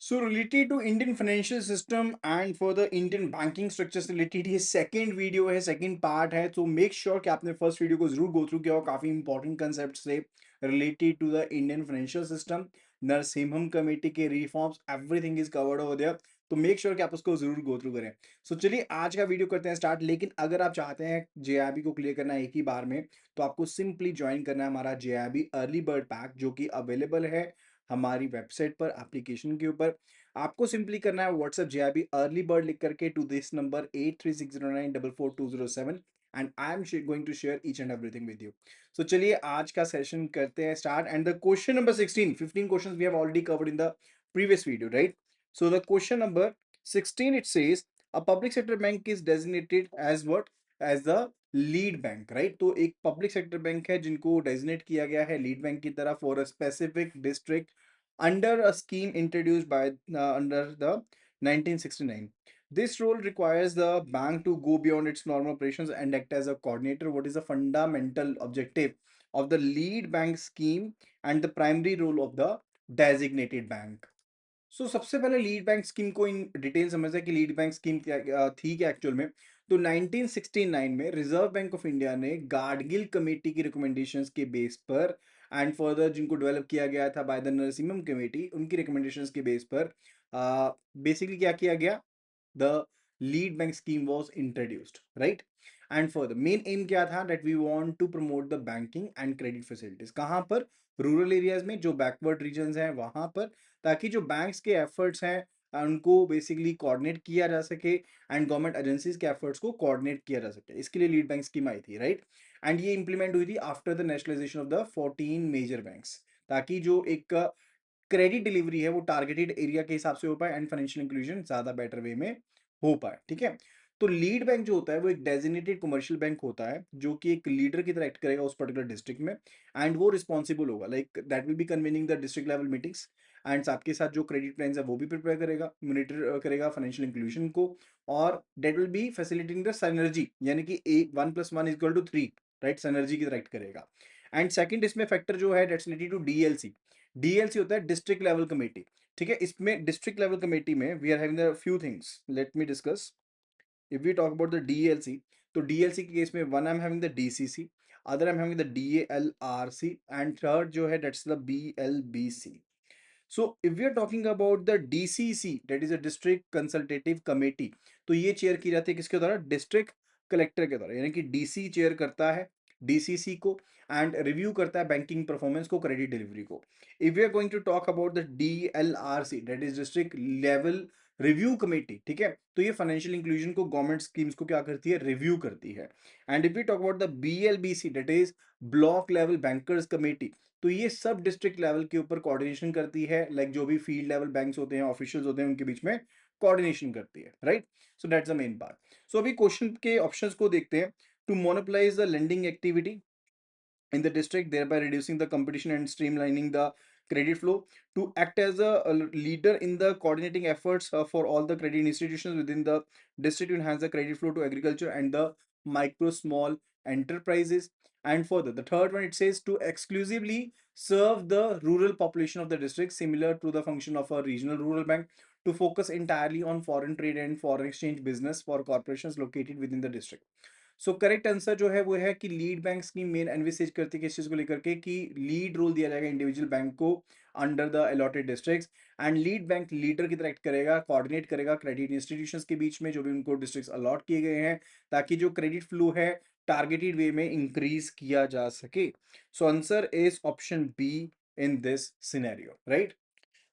So related to Indian financial system and for the Indian banking structures related ये second video है, second part है, तो make sure कि आपने first video को जरूर go through किया हो, काफी important concepts थे related to the Indian financial system, Narasimham committee के reforms, everything is covered over there, तो मेक श्योर कि आप उसको जरूर गो थ्रू करें। सो चलिए आज का वीडियो करते हैं स्टार्ट। लेकिन अगर आप चाहते हैं जेआईबी को क्लियर करना एक ही बार में, तो आपको सिंपली ज्वाइन करना है हमारा जेआईबी अर्ली बर्ड पैक, जो कि अवेलेबल है हमारी वेबसाइट पर एप्लीकेशन के ऊपर। आपको सिंपली करना है व्हाट्सएप जेआईबी अर्ली बर्ड लिख करके to this number 8360944207 and I am going to share each and everything with you. So चलिए आज का सेशन करते हैं start. And the question number 16, 15 questions we have already covered in the previous video, right? So the question number 16, it says a public sector bank is designated as what? As the lead bank, right? तो एक public sector bank है जिनको designate किया गया है lead bank की तरह for a specific district under a scheme introduced by under the 1969. This role requires the bank to go beyond its normal operations and act as a coordinator. What is the fundamental objective of the lead bank scheme and the primary role of the designated bank? सबसे पहले lead bank scheme को in detail समझते हैं कि lead bank scheme क्या थी क्या actual में। तो 1969 में रिजर्व बैंक ऑफ इंडिया ने गाडगिल कमेटी की रिकमेंडेशंस के बेस पर एंड फर्दर जिनको डेवलप किया गया था बाय द नरसिम्हम कमेटी, उनकी रिकमेंडेशंस के बेस पर बेसिकली क्या किया गया? The lead bank scheme was introduced, right? And further main aim क्या था? That we want to promote the banking and credit facilities. कहां पर? रूरल एरियाज में, जो बैकवर्ड रीजन्स हैं वहां पर, ताकि जो बैंक्स के एफर्ट्स हैं उनको बेसिकली कोऑर्डिनेट किया जा सके एंड गवर्नमेंट एजेंसीज के एफर्ट्स को कोऑर्डिनेट किया जा सके। इसके लिए लीड बैंक स्कीम आई थी, राइट? एंड ये इंप्लीमेंट हुई थी after the nationalisation of the 14 major banks, ताकि जो एक क्रेडिट डिलीवरी है वो टारगेटेड एरिया के हिसाब से हो पाए एंड फाइनेंशियल इंक्लूजन ज्यादा बेटर वे में हो पाए, ठीक है? तो लीड बैंक जो होता है वो एक डेजिग्नेटेड कमर्शियल बैंक होता है जो कि एक लीडर की तरह एक्ट करेगा उस पर्टिकुलर डिस्ट्रिक्ट में, एंड वो रिस्पॉन्सिबल होगा, like that will be convening the district level meetings and साथ के साथ जो क्रेडिट प्लान्स है वो भी प्रिपेयर करेगा, मॉनिटर करेगा फाइनेंशियल इंक्लूजन को, और that will be facilitating the synergy, यानी कि ए 1+1=3, राइट? सिनर्जी की तरह एक्ट करेगा। एंड सेकंड इसमें फैक्टर जो है that's related to DLC. DLC होता है डिस्ट्रिक्ट लेवल कमेटी, ठीक है? इसमें डिस्ट्रिक्ट लेवल कमेटी में we are having the few things, let me discuss. If we talk about the DLC, तो डीएलसी के केस में one I am having the DCC, other I am having the DLRC and third जो है that's the BLBC. So if we are talking about the DCC, that is a district consultative committee, तो ये chair की जाती है किसके द्वारा? District collector के द्वारा, यानी कि डीसी चेयर करता है डीसीसी को एंड रिव्यू करता है बैंकिंग परफॉर्मेंस को, क्रेडिट डिलीवरी को। If we are going to talk about the DLRC, that is district level review committee, ठीक है? तो ये फाइनेंशियल इंक्लूजन को, गवर्नमेंट स्कीम्स को क्या करती है? रिव्यू करती है। And if we talk about the BLBC, that is block level bankers committee, तो ये सब डिस्ट्रिक्ट लेवल के ऊपर कोऑर्डिनेशन करती है, लाइक जो भी फील्ड लेवल बैंक्स होते हैं, ऑफिशियल्स होते हैं, उनके बीच में कोऑर्डिनेशन करती है, right? So that's the main part. So अभी क्वेश्चन के ऑप्शंस को देखते हैं। To monopolize the lending activity in the district, thereby reducing the competition and streamlining the credit flow. To act as a leader in the coordinating efforts for all the credit institutions within the district to enhance the credit flow to agriculture and the micro small enterprises. And further, the third one, it says to exclusively serve the rural population of the district, similar to the function of a regional rural bank, to focus entirely on foreign trade and foreign exchange business for corporations located within the district. So correct answer जो है वो है कि lead bank scheme main envisages करती है किस चीज को लेकर के, कि लीड रोल दिया जाएगा इंडिविजुअल बैंक को under the allotted districts, and lead bank leader की तरह एक्ट करेगा, कोऑर्डिनेट करेगा क्रेडिट इंस्टीट्यूशंस के बीच में जो भी उनको डिस्ट्रिक्ट्स अलॉट किए गए हैं, ताकि जो क्रेडिट फ्लो है टारगेटेड वे में इंक्रीज किया जा सके। So answer is option be in this scenario, right?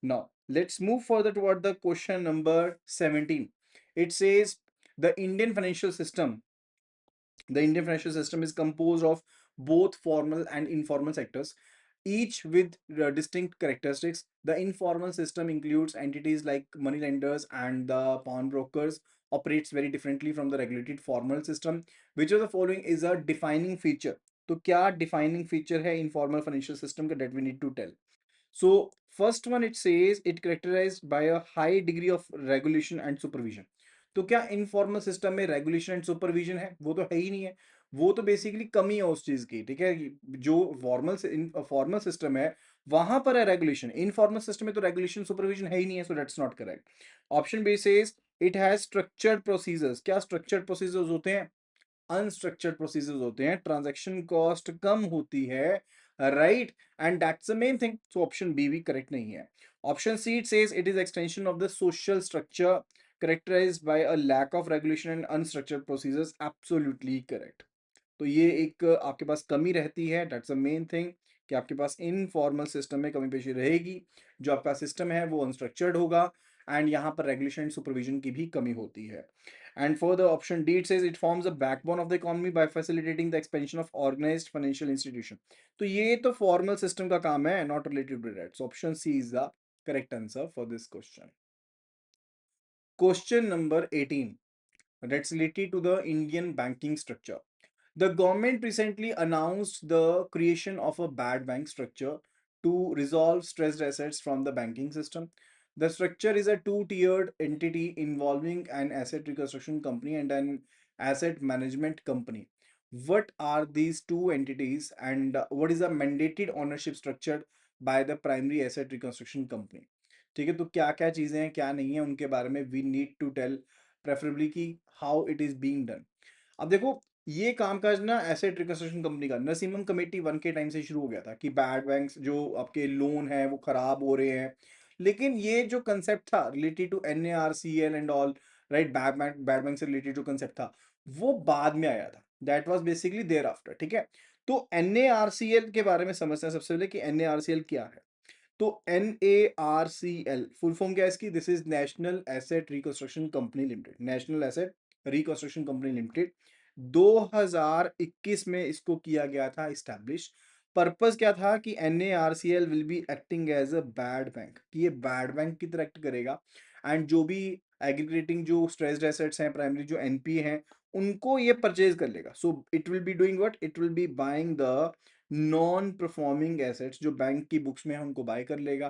Now, let's move further toward the question number 17. It says the Indian financial system, the Indian financial system is composed of both formal and informal sectors, each with distinct characteristics. The informal system includes entities like money lenders and the pawnbrokers, operates very differently from the regulated formal system. Which of the following is a defining feature? तो क्या defining feature है informal financial system का, that we need to tell. So first one, it says it characterized by a high degree of regulation and supervision. तो क्या informal system में regulation and supervision है? वो तो है ही नहीं है। वो तो बेसिकली कमी है उस चीज की, ठीक है? जो फॉर्मल सिस्टम है वहां पर है रेगुलेशन, इनफॉर्मल सिस्टम में तो रेगुलेशन सुपरविजन है ही नहीं है, so that's not correct. Option B says it has structured procedures. क्या स्ट्रक्चर्ड प्रोसीजर्स होते हैं? अनस्ट्रक्चर्ड प्रोसीजर्स होते हैं, ट्रांजैक्शन कॉस्ट कम होती है, right, and that's the main thing. So option B भी करेक्ट नहीं है। Option C it says it is extension of the social structure characterized by a lack of regulation and unstructured procedures, absolutely correct। तो ये एक आपके पास कमी रहती है, दैट्स द मेन थिंग, कि आपके पास इनफॉर्मल सिस्टम में कमी पेशी रहेगी, जो आपका सिस्टम है वो अनस्ट्रक्चर्ड होगा, एंड यहाँ पर रेगुलेशन एंड सुपरविजन की भी कमी होती है। And for the option D it says it forms a backbone of the economy by facilitating the expansion of organised financial institution. तो ये तो फॉर्मल सिस्टम का काम है, not related to that. So option C is the correct answer for this question. Question number 18 that's related to the Indian banking structure. The government recently announced the creation of a bad bank structure to resolve stressed assets from the banking system. The structure is a two-tiered entity involving an asset reconstruction company and an asset management company. What are these two entities and what is the mandated ownership structured by the primary asset reconstruction company? ठीक है, तो क्या क्या चीजें हैं क्या नहीं है उनके बारे में we need to tell preferably कि how it is being done. अब देखो, ये कामकाज ना एसेट रिकंस्ट्रक्शन कंपनी का नसीमन कमेटी 1 के टाइम से शुरू हो गया था कि बैड बैंक्स जो आपके लोन है वो खराब हो रहे हैं, लेकिन ये जो कंसेप्ट था related to NARCL and all, right, bad bank से रिलेटेड जो कंसेप्ट था वो बाद में आया था, that was basically thereafter. ठीक है, तो NARCL के बारे में समझते हैं सबसे पहले कि NARCL क्या है। तो NARCL फुल फॉर्म क्या है इसकी? This is national asset reconstruction company limited, national asset reconstruction company limited. 2021 में इसको किया गया था इस्टेब्लिश। पर्पस क्या था कि NARCL will be acting as a bad bank, कि ये बैड बैंक की तरह एक्ट करेगा, एंड जो भी एग्रीगेटिंग जो स्ट्रेस्ड एसेट्स हैं, प्राइमरी जो NPA हैं, उनको ये परचेज कर लेगा। So it will be doing what? It will be buying the non performing assets जो बैंक की बुक्स में है उनको बाय कर लेगा।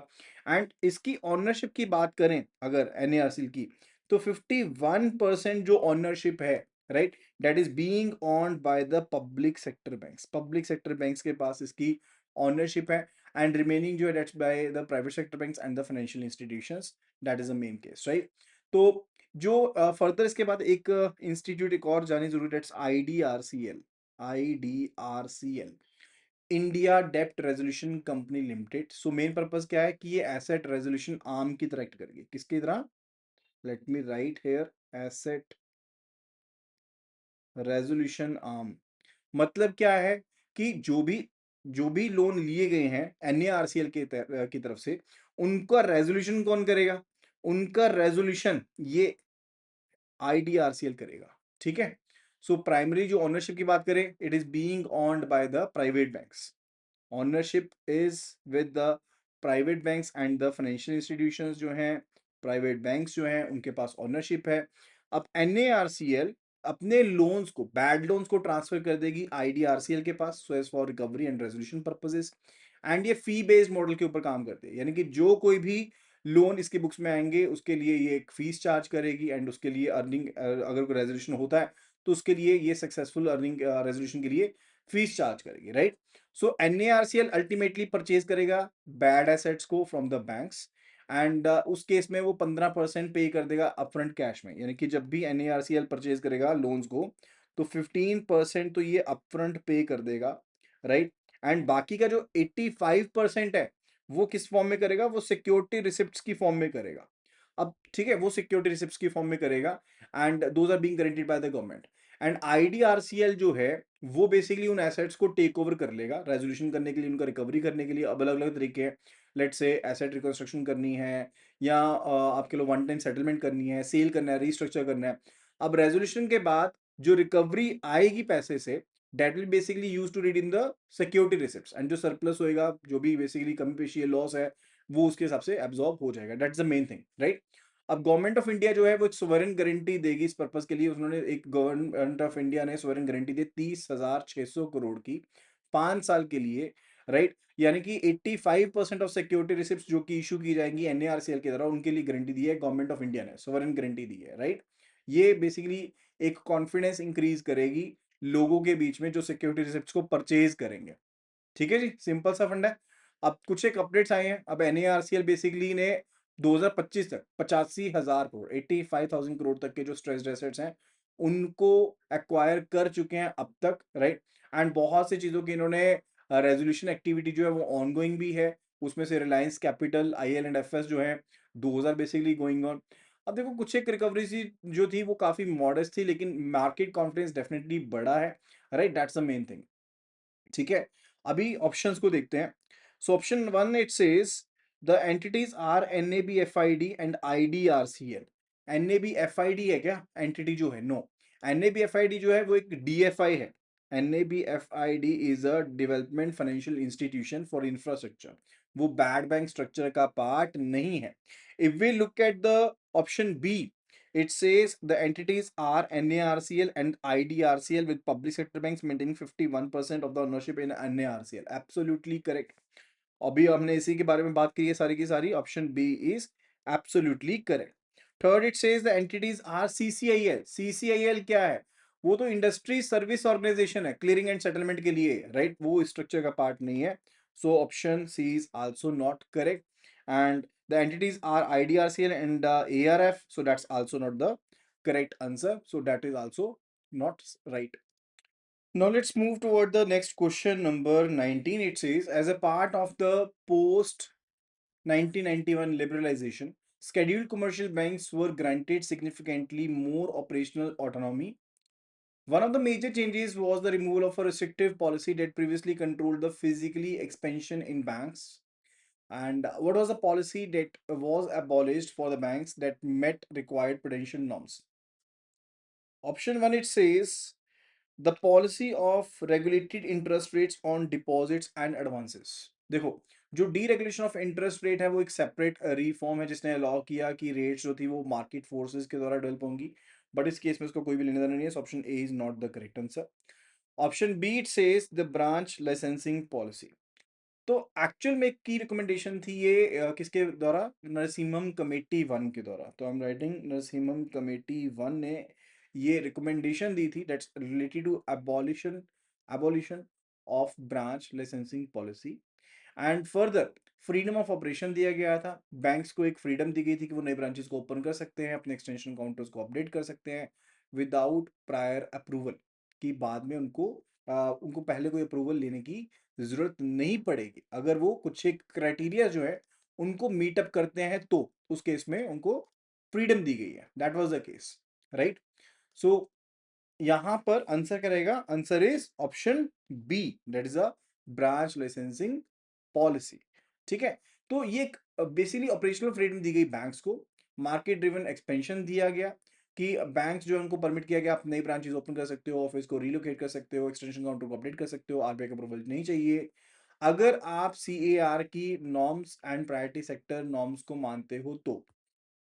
एंड इसकी ऑनरशिप की बात करें अगर NARCL की, तो 51% जो ऑनरशिप है, right, that is being owned by the public sector banks. Public sector banks के पास इसकी ऑनरशिप है, एंड रिमेनिंग जो है that's by the private sector banks and the financial institutions, that is the main case, right. तो जो further इसके बाद एक इंस्टीट्यूट एक और जानी जरूरी, दैट्स IDRCL। IDRCL, इंडिया डेप्ट resolution company limited. So main purpose क्या है कि ये एसेट रेजोल्यूशन आर्म की तरह एक्ट करेगी। किसकी तरह? Let me write here, asset resolution arm. मतलब क्या है कि जो भी लोन लिए गए हैं NARCL की तरफ से, उनका रेजोल्यूशन कौन करेगा? उनका रेजोल्यूशन ये IDRCL करेगा। ठीक है, सो प्राइमरी जो ओनरशिप की बात करें, it is being owned by the private banks. Ownership is with the private banks and the financial institutions जो हैं, प्राइवेट बैंक्स जो हैं उनके पास ओनरशिप है। अब NARCL अपने लोन्स को, बैड लोन्स को ट्रांसफर कर देगी IDRCL के पास, so as for recovery and resolution purposes. And ये फी बेस्ड मॉडल के ऊपर काम करते हैं, यानी कि जो कोई भी लोन इसके बुक्स में आएंगे उसके लिए ये एक फीस चार्ज करेगी, एंड उसके लिए अर्निंग अगर कोई रेजोल्यूशन होता है तो उसके लिए ये सक्सेसफुल अर्निंग रेजोल्यूशन के लिए फीस चार्ज करेगी, राइट। सो NARCL अल्टीमेटली परचेज करेगा बैड एसेट्स को फ्रॉम द बैंक्स, एंड उस केस में वो 15% पे कर देगा अपफ्रंट कैश में, यानी कि जब भी NARCL परचेज करेगा लोन्स को तो 15% तो ये अपफ्रंट पे कर देगा, राइट। एंड बाकी का जो 85% है वो किस फॉर्म में करेगा? वो सिक्योरिटी रिसिप्ट्स की फॉर्म में करेगा। अब ठीक है, वो सिक्योरिटी रिसिप्ट्स की फॉर्म में करेगा, and those are being guaranteed by the government. And IDRCL जो है वो बेसिकली उन एसेट्स को टेक ओवर कर लेगा रेजोल्यूशन करने के लिए, उनका रिकवरी करने के लिए। अब अलग अलग तरीके हैं, लेट्स से एसेट रिकंस्ट्रक्शन करनी है, या आपके लोग वन टाइम सेटलमेंट करनी है, सेल करना है, रीस्ट्रक्चर करना है। अब रेजोल्यूशन के बाद जो रिकवरी आएगी पैसे से, that will basically use to redeem the security receipts, and जो सरप्लस होएगा, जो भी बेसिकली कमी पेशी है, लॉस है, वो उसके हिसाब से एब्जॉर्ब हो जाएगा। That's the main thing, right. अब गवर्नमेंट ऑफ इंडिया जो है वो एक सोवरेन गारंटी देगी इस पर्पस के लिए। उन्होंने एक गवर्नमेंट ऑफ इंडिया ने सोवरेन गारंटी दी 30,600 करोड़ की 5 साल के लिए, राइट। यानी कि 85% ऑफ सिक्योरिटी रिसिप्ट्स जो कि इशू की जाएंगी NARCL की तरह, उनके लिए गारंटी दी है गवर्नमेंट ऑफ इंडिया ने, सोवरेन गारंटी दी है, राइट। ये बेसिकली एक कॉन्फिडेंस इंक्रीज करेगी लोगों के बीच में जो सिक्योरिटी रिसिप्ट्स को परचेज करेंगे। ठीक है जी, सिंपल सा फंडा है। अब कुछ एक अपडेट्स आए हैं, अब NARCL बेसिकली ने 2025 तक 85,000 करोड़ 85,000 करोड़ तक के जो स्ट्रेस्ड एसेट्स हैं उनको एक्वायर कर चुके हैं अब तक, राइट। एंड बहुत सी चीजों की इन्होंने रेजोल्यूशन एक्टिविटी जो है वो ऑनगोइंग भी है, उसमें से रिलायंस कैपिटल, IL&FS जो है 2000 बेसिकली गोइंग ऑन। अब देखो कुछ एक रिकवरी सी जो थी वो काफी मॉडेस्ट थी, लेकिन मार्केट कॉन्फिडेंस डेफिनेटली बढ़ा है, right, that's the main thing. ठीक है, अभी ऑप्शंस को देखते हैं। So option one it says the entities are NABFID and IDRCL। NABFID है क्या एंटिटी जो है? नो, NABFID जो है वो एक DFI है। NABFID is a development financial institution for infrastructure, वो बैड बैंक स्ट्रक्चर का पार्ट नहीं है। If we look at the option B, it says the entities are NARCL and IDRCL with public sector banks maintaining 51% of the ownership in NARCL. Absolutely correct. अभी हमने इसी के बारे में बात की है सारी की सारी। Option B is absolutely correct. Third it says the entities are CCIL। CCIL क्या है? वो तो इंडस्ट्री सर्विस ऑर्गेनाइजेशन है, क्लियरिंग एंड सेटलमेंट के लिए, राइट, वो स्ट्रक्चर का पार्ट नहीं है। So option C is also not correct. And the entities are IDRCL and ARF, so that's also not the correct answer, so that is also not right. Now let's move toward the next question number 19. It says as a part of the post 1991 liberalization, scheduled commercial banks were granted significantly more operational autonomy. One of the major changes was the removal of a restrictive policy that previously controlled the physically expansion in banks. And what was the policy that was abolished for the banks that met required prudential norms? Option 1 it says the policy of regulated interest rates on deposits and advances. देखो, जो deregulation of interest rate है वो एक separate reform है जिसने allow किया कि rates जो थी वो मार्केट फोर्सेस के द्वारा डेवलप होंगी, बट इस केस में उसको कोई भी लेने देना नहीं है। Option A is not the correct answer. Option B it says the branch licensing policy. तो एक्चुअल में की रिकमेंडेशन थी ये किसके द्वारा? नरसिम्हम कमेटी वन के द्वारा। तो I am writing Narasimham committee one ने ये रिकमेंडेशन दी थी that's related to abolition abolition of branch licensing policy. And further freedom of operation दिया गया था, बैंक्स को एक फ्रीडम दी गई थी कि वो नए ब्रांचेस को ओपन कर सकते हैं, अपने एक्सटेंशन काउंटर्स को अपडेट कर सकते हैं विदाउट प्रायर अप्रूवल, कि बाद में उनको पहले कोई अप्रूवल लेने की जरूरत नहीं पड़ेगी। अगर वो कुछ एक क्राइटेरिया जो है उनको मीटअप करते हैं तो उस केस में उनको फ्रीडम दी गई है। That was the case, right. So यहां पर आंसर करेगा, answer is option B, that is a branch licensing policy. ठीक है, तो ये बेसिकली ऑपरेशनल फ्रीडम दी गई बैंक्स को, मार्केट ड्रिवन एक्सपेंशन दिया गया कि बैंक्स जो है उनको परमिट किया गया आप नई ब्रांचेस ओपन कर सकते हो, ऑफिस को रिलोकेट कर सकते हो, एक्सटेंशन काउंटर को अपडेट कर सकते हो, RBI का अप्रूवल नहीं चाहिए अगर आप CAR की norms and priority sector norms को मानते हो तो,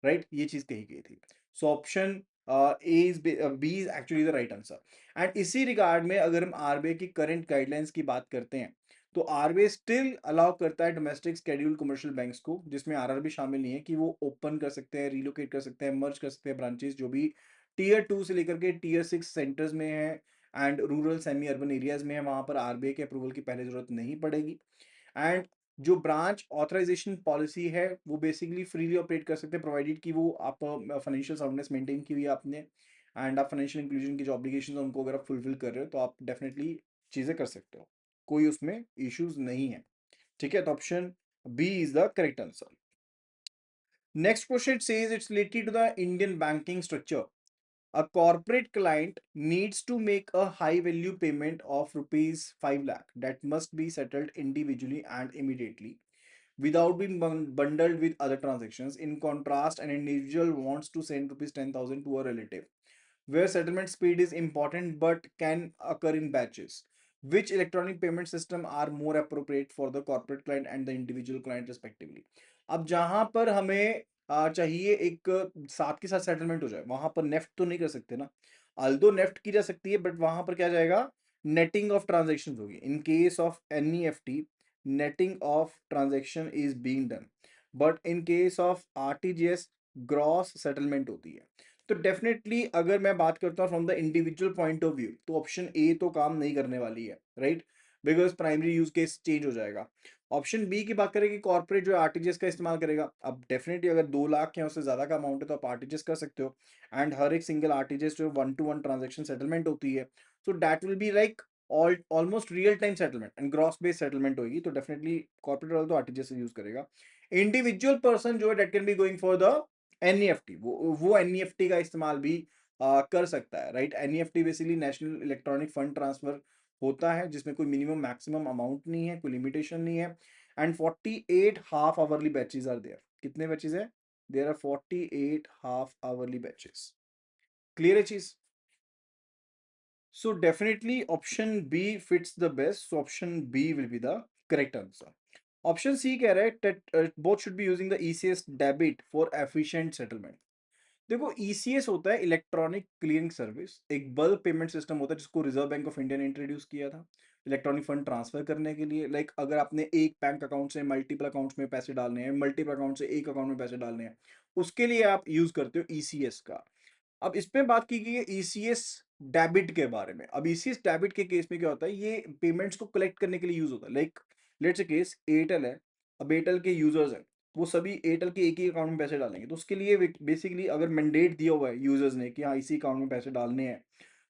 राइट, ये चीज कही गई थी। So option A is B is actually the right answer. And इसी रिगार्ड में अगर हम RBI की करंट गाइडलाइंस की बात करते हैं तो RBI स्टिल अलाउ करता है डोमेस्टिक शेड्यूल्ड कमर्शियल बैंक्स को, जिसमें RR भी शामिल नहीं है, कि वो ओपन कर सकते हैं, रिलोकेट कर सकते हैं, मर्ज कर सकते हैं ब्रांचेस जो भी टीयर 2 से लेकर के टीयर 6 सेंटर्स में है and rural semi urban areas में है, वहां पर RBI के अप्रूवल की पहले जरूरत नहीं पड़ेगी। एंड जो ब्रांच ऑथराइजेशन पॉलिसी है वो बेसिकली फ्रीली ऑपरेट कर सकते हैं प्रोवाइडेड कि वो आप फाइनेंशियल साउंडनेस मेंटेन की हुई है आपने, एंड आप फाइनेंशियल इंक्लूजन की जो ऑब्लिगेशन है उनको अगर आप फुलफिल कर रहे हो तो आप डेफिनेटली चीजें कर सकते हो, कोई उसमें इश्यूज नहीं है। ठीक है, तो option B is the correct answer. Next question says it's related to the Indian banking structure. A corporate client needs to make a high value payment of rupees 5 lakh that must be settled individually and immediately without being bundled with other transactions. In contrast, an individual wants to send rupees 10,000 to a relative, where settlement speed is important but can occur in batches. Which electronic payment system are more appropriate for the corporate client and the individual client respectively? अब जहां पर हमें चाहिए एक साथ के साथ settlement हो जाए, वहां पर नेफ्ट तो नहीं कर सकते ना। अल्दो नेफ्ट की जा सकती है बट वहां पर क्या जाएगा, नेटिंग ऑफ ट्रांजेक्शन होगी। In case of NEFT netting of transaction is being done, but in case of RTGS gross settlement होती है। तो डेफिनेटली अगर मैं बात करता हूँ from the individual point of view तो ऑप्शन ए तो काम नहीं करने वाली है, right, because primary use case change हो जाएगा। ऑप्शन बी की बात करें कि कॉर्पोरेट जो आरटीजीएस का इस्तेमाल करेगा, अब डेफिनेटली अगर 2 लाख या उससे ज्यादा का अमाउंट है तो आप आरटीजीएस कर सकते हो। एंड हर एक सिंगल आरटीजीएस जो 1 to 1 ट्रांजेक्शन सेटलमेंट होती है, so that will be like almost real time settlement and gross based settlement होगी, तो डेफिनेटली कॉर्पोरेट वाला तो आरटीजीएस यूज करेगा। इंडिविजुअल पर्सन जो है that can be going for the NEFT, वो एनईएफटी का इस्तेमाल भी कर सकता है, right. NEFT basically national electronic fund transfer होता है, जिसमें कोई मिनिमम मैक्सिमम अमाउंट नहीं है, कोई लिमिटेशन नहीं है। And 48 half hourly batches are there. कितने बैचेस है? There are 48 half hourly batches. Clear है चीज? So definitely option B fits the best, so option B will be the correct answer. Option C कह रहा है that both should be using the ECS debit for efficient settlement. देखो, ECS होता है electronic clearing service, एक bulk payment system होता है जिसको रिजर्व बैंक ऑफ इंडिया ने इंट्रोड्यूस किया था इलेक्ट्रॉनिक फंड ट्रांसफर करने के लिए। लाइक अगर आपने एक बैंक अकाउंट से मल्टीपल अकाउंट्स में पैसे डालने हैं, मल्टीपल अकाउंट से एक अकाउंट में पैसे डालने हैं, उसके लिए आप यूज करते हो ईसीएस का। अब इसमें बात की गई है ईसीएस डेबिट के बारे में। अब ईसीएस डेबिट के केस में क्या होता है, ये पेमेंट्स को कलेक्ट करने के लिए यूज होता है। Like let's a case Airtel है, अब एयरटेल के यूजर्स हैं, वो सभी एयरटेल के एक ही अकाउंट में पैसे डालेंगे, तो उसके लिए बेसिकली अगर मैंडेट दिया हुआ है यूजर्स ने कि हाँ इसी अकाउंट में पैसे डालने हैं,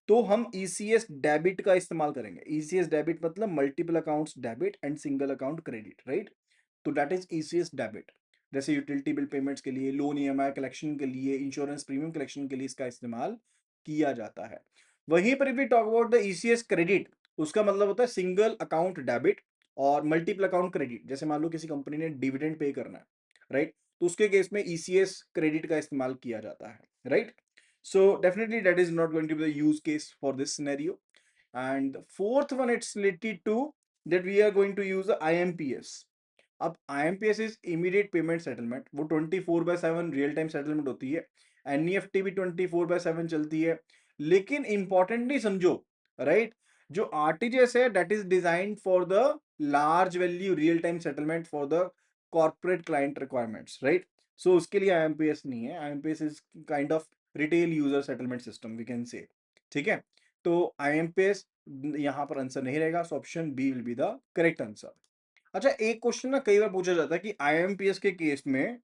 तो हम ईसीएस डेबिट का इस्तेमाल करेंगे। ईसीएस डेबिट मतलब multiple accounts debit and single account credit, right. तो दैट इज ईसीएस डेबिट। जैसे यूटिलिटी बिल पेमेंट्स के लिए, लोन ईएमआई कलेक्शन के लिए, इंश्योरेंस प्रीमियम कलेक्शन के लिए इसका इस्तेमाल किया जाता है। वहीं पर भी talk about the ECS credit, उसका मतलब होता है सिंगल अकाउंट डेबिट और मल्टीपल अकाउंट क्रेडिट। जैसे मान लो किसी कंपनी ने डिविडेंड पे करना है, राइट, तो उसके केस में ईसीएस क्रेडिट का इस्तेमाल किया जाता है, right. So definitely that is not going to be the use case for this scenario. And the fourth one, it's related to that we are going to use the IMPS. अब IMPS is immediate payment settlement, वो 24/7 real time settlement होती है। NEFT भी 24/7 चलती है। लेकिन importantly समझो, right, जो आरटीजीएस है that is designed for the large value real time settlement for the corporate client requirements, right. So उसके लिए आईएमपीएस नहीं है। IMPS is kind of retail user settlement system we can say, ठीक है। तो IMPS यहाँ पर आंसर नहीं रहेगा, so option B will be the correct answer. अच्छा, एक क्वेश्चन ना कई बार पूछा जाता है कि आईएमपीएस के केस में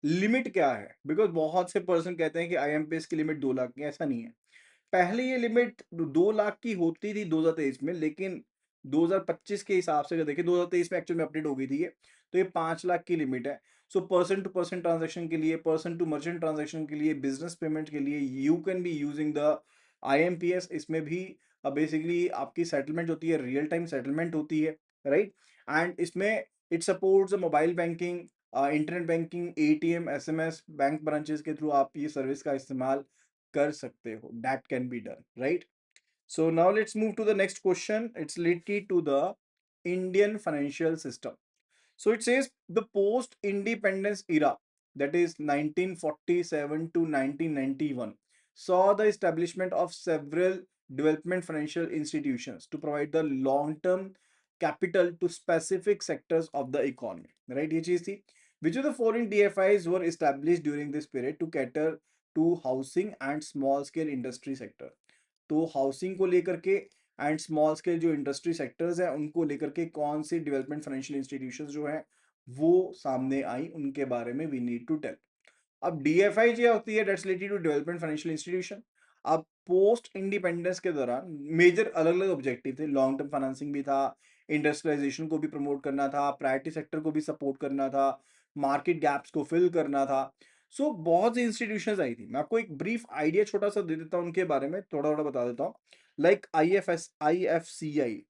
लिमिट क्या है, बिकॉज बहुत से पर्सन कहते हैं कि आईएमपीएस की लिमिट 2 लाख की। ऐसा नहीं है। पहले ये लिमिट 2 लाख की होती थी 2023 में, लेकिन 2025 के हिसाब से अगर देखें, 2023 में एक्चुअल में अपडेट हो गई थी ये, तो ये 5 लाख की लिमिट है। So person to person transaction के लिए, पर्सन टू मर्चेंट ट्रांजेक्शन के लिए, बिजनेस पेमेंट के लिए you can be using the IMPS. इसमें भी बेसिकली आपकी सेटलमेंट होती है, रियल टाइम सेटलमेंट होती है, राइट। एंड इसमें it supports mobile banking, internet banking, ATM, SMS, bank branches के थ्रू आप ये सर्विस का इस्तेमाल कर सकते हो। That can be done, right. So now let's move to the next question, it's related to the Indian financial system. So it says the post independence era, that is 1947 to 1991, saw the establishment of several development financial institutions to provide the long term capital to specific sectors of the economy, right? ये चीज थी। Which of the following DFIs were established during this period to cater to housing and small scale industry sector? तो housing को लेकर के and small scale जो industry sectors हैं उनको लेकर के कौन सी डेवलपमेंट फाइनेंशियल इंस्टीट्यूशंस जो हैं वो सामने आई, उनके बारे में वी नीड टू टेल। अब डीएफआई जो होती है that's related to development financial institution. अब पोस्ट इंडिपेंडेंस के दौरान मेजर अलग अलग ऑब्जेक्टिव थे। लॉन्ग टर्म फाइनेंसिंग भी था, इंडस्ट्रियलाइजेशन को भी प्रमोट करना था, प्रायोरिटी सेक्टर को भी सपोर्ट करना था, मार्केट गैप्स को फिल करना था। सो बहुत सी इंस्टीट्यूशंस आई थी। मैं आपको एक ब्रीफ आइडिया छोटा सा दे देता हूँ उनके बारे में, थोड़ा थोड़ा बता देता हूँ। Like IFCI.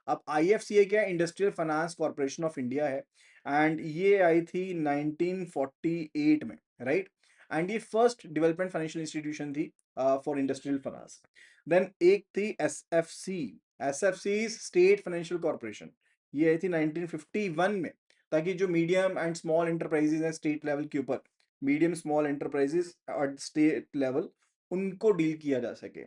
अब आईएफसीआई क्या है? Industrial finance corporation of India है, एंड ये आई थी 1948 में, राइट। एंड ये फर्स्ट डेवलपमेंट फाइनेंशियल इंस्टीट्यूशन थी फॉर इंडस्ट्रियल फाइनेंस। देन एक थी SFC. SFC state financial corporation, ये आई थी 1951 में, ताकि जो मीडियम एंड स्मॉल एंटरप्राइजेज हैं स्टेट लेवल के ऊपर, medium small enterprises at state level, उनको डील किया जा सके।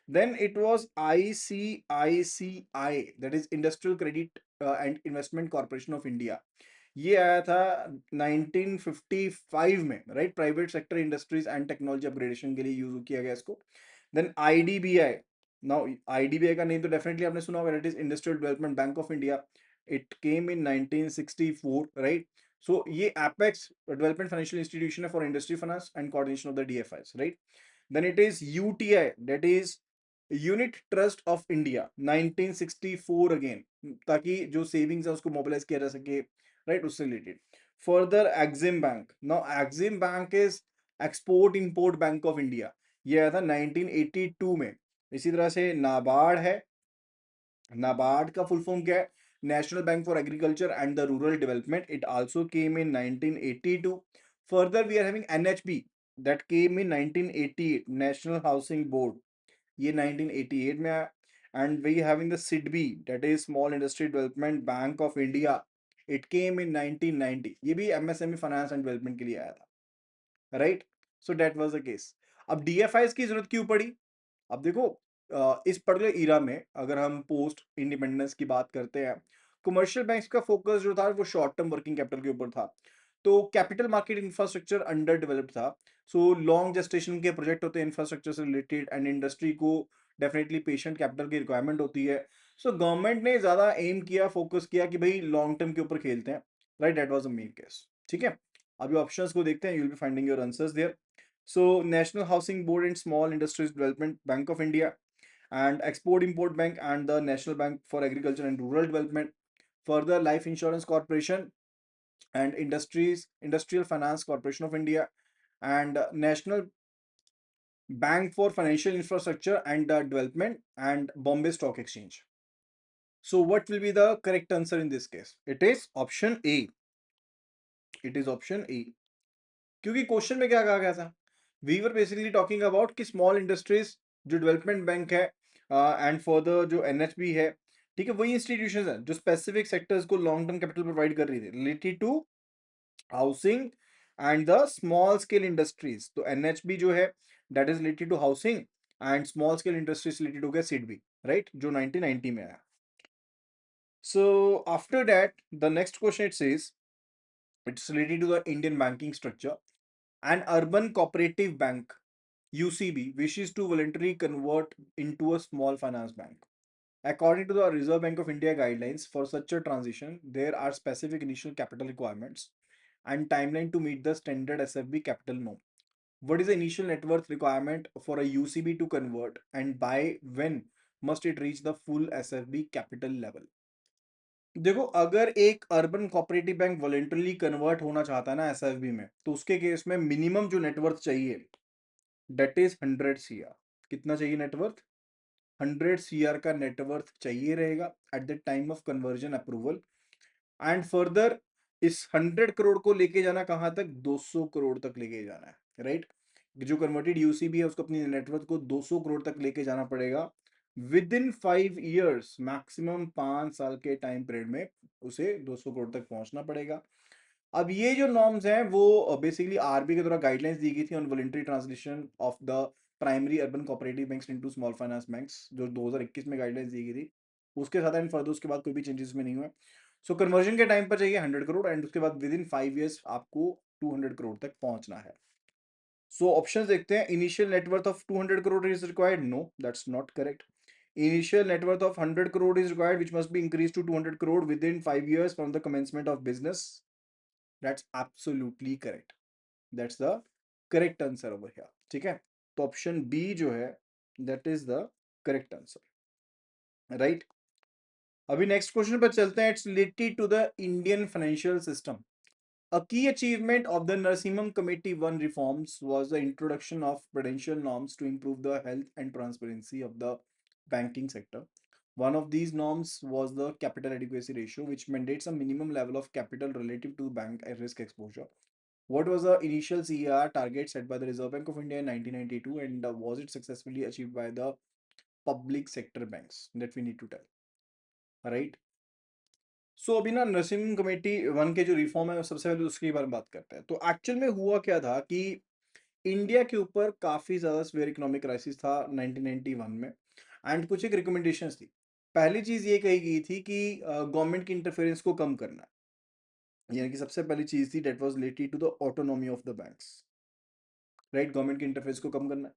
Then it was ICICI, that is industrial credit and investment corporation of India. ये आया था 1955 में, right. Private sector industries and technology upgradation के लिए यूज किया गया इसको। Then IDBI. नाउ आईडीबीआई का नेम तो डेफिनेटली आपने सुना होगा, that is industrial development bank of India. It came in 1964, right? So ये Apex Development Financial Institution है for industry finance and coordination of the DFIs, right? Then it is UTI, that is Unit Trust of India, 1964 again, ताकि जो savings है उसको mobilize किया जा सके, right? उससे related. Further, Exim Bank. Now Exim Bank is Export Import Bank of India. ये आया था 1982 में. इसी तरह से नाबार्ड है. नाबार्ड का फुल फॉर्म क्या है? National bank for agriculture and the rural development. It also came in 1982. Further we are having NHB, that came in 1988, national housing board. ये 1988 में आया. And we having the SIDBI, that is small industry development bank of India. It came in 1990. ये भी MSME finance and development के लिए आया था, right? So that was the case. अब डीएफआईज की जरूरत क्यों पड़ी? अब देखो, इस पर्टिकुलर इरा में अगर हम पोस्ट इंडिपेंडेंस की बात करते हैं, कमर्शियल बैंक्स का फोकस जो था वो शॉर्ट टर्म वर्किंग कैपिटल के ऊपर था. तो capital market infrastructure under developed था. सो लॉन्ग जेस्टेशन के प्रोजेक्ट होते हैं इंफ्रास्ट्रक्चर से रिलेटेड, एंड इंडस्ट्री को डेफिनेटली पेशेंट कैपिटल की रिक्वायरमेंट होती है. सो गवर्नमेंट ने ज्यादा एम किया, फोकस किया कि भाई लॉन्ग टर्म के ऊपर खेलते हैं, right? That was the main case. ठीक है, अभी ऑप्शंस को देखते हैं. You will be finding your answers there. So national housing board and small industries development bank of India, and Export Import Bank and the National Bank for Agriculture and Rural Development. Further, Life Insurance Corporation and Industrial Finance Corporation of India, and National Bank for Financial Infrastructure and Development, and Bombay Stock Exchange. So what will be the correct answer in this case? It is option A. It is option A. क्योंकि question में क्या कहा गया था? We were basically talking about कि small industries जो development bank है and further जो एनएचबी है, ठीक है, वही इंस्टीट्यूशन है जो स्पेसिफिक सेक्टर्स को लॉन्ग टर्म कैपिटल प्रोवाइड कर रही थी related to housing and the small scale industries. तो एनएचबी जो है that is related to housing, and small scale industries related हो गया सिडबी, राइट, जो 1990 में आया. So after that the next question it says it's related to the Indian banking structure. An urban cooperative bank, UCB, wishes to voluntarily convert into a small finance bank. According to the Reserve Bank of India guidelines, for such a transition, there are specific initial capital requirements and timeline to meet the standard SFB capital norm. What is the initial net worth requirement for a UCB to convert, and by when must it reach the full SFB capital level? देखो, अगर एक urban cooperative bank voluntarily convert होना चाहता है ना SFB में, तो उसके केस में मिनिमम जो नेटवर्थ चाहिए डेट इज 100 CR. कितना चाहिए नेटवर्थ? 100 CR का नेटवर्थ चाहिए रहेगा at the time of conversion approval. And further इस 100 करोड़ को लेके जाना कहां तक? 200 करोड़ तक लेके जाना है, राइट? जो कन्वर्टेड यूसीबी है उसको अपनी नेटवर्थ को 200 करोड़ तक लेके जाना पड़ेगा विद इन 5 years. मैक्सिमम 5 साल के टाइम पीरियड में उसे 200 करोड़ तक पहुंचना पड़ेगा. अब ये जो नॉर्म्स हैं वो बेसिकली आरबीआई के द्वारा गाइडलाइंस दी गई थी on voluntary translation of the primary urban cooperative banks into small finance banks, जो 2021 में गाइडलाइंस दी गई थी. उसके साथ एंड फर्दर उसके बाद कोई भी चेंजेस में नहीं हुए. सो कन्वर्जन के टाइम पर चाहिए 100 करोड़, एंड उसके बाद विद इन 5 years आपको 200 करोड़ तक पहुंचना है. सो ऑप्शंस देखते हैं. Initial net worth of 200 crore is required. No, that's not correct. Initial net worth of 100 crore is required, which must be increased to 200 crore within 5 years from the commencement of business. That's absolutely correct. That's the correct answer over here. ठीक है, तो option B जो है that is the correct answer, right? अभी next question पर चलते हैं. It's related to the Indian financial system. A key achievement of the Narasimhan Committee 1 reforms was the introduction of prudential norms to improve the health and transparency of the banking sector. One of these norms was the capital adequacy ratio, which mandates a minimum level of capital relative to bank risk exposure. What was the initial CER target set by the Reserve Bank of India in 1992, and was it successfully achieved by the public sector banks? That we need to tell, right? सो अभी ना Narasimha committee 1 के जो reform है सबसे पहले उसके बारे में बात करते हैं. तो एक्चुअल में हुआ क्या था कि इंडिया के ऊपर काफी ज्यादा सीवियर इकोनॉमिक क्राइसिस था 1991 में, एंड कुछ एक रिकमेंडेशंस थी. पहली चीज ये कही गई थी कि गवर्नमेंट की इंटरफेरेंस को कम करना है. यानी कि सबसे पहली चीज थी that was related to the autonomy of the banks, right? Government की इंटरफेरेंस को कम करना है.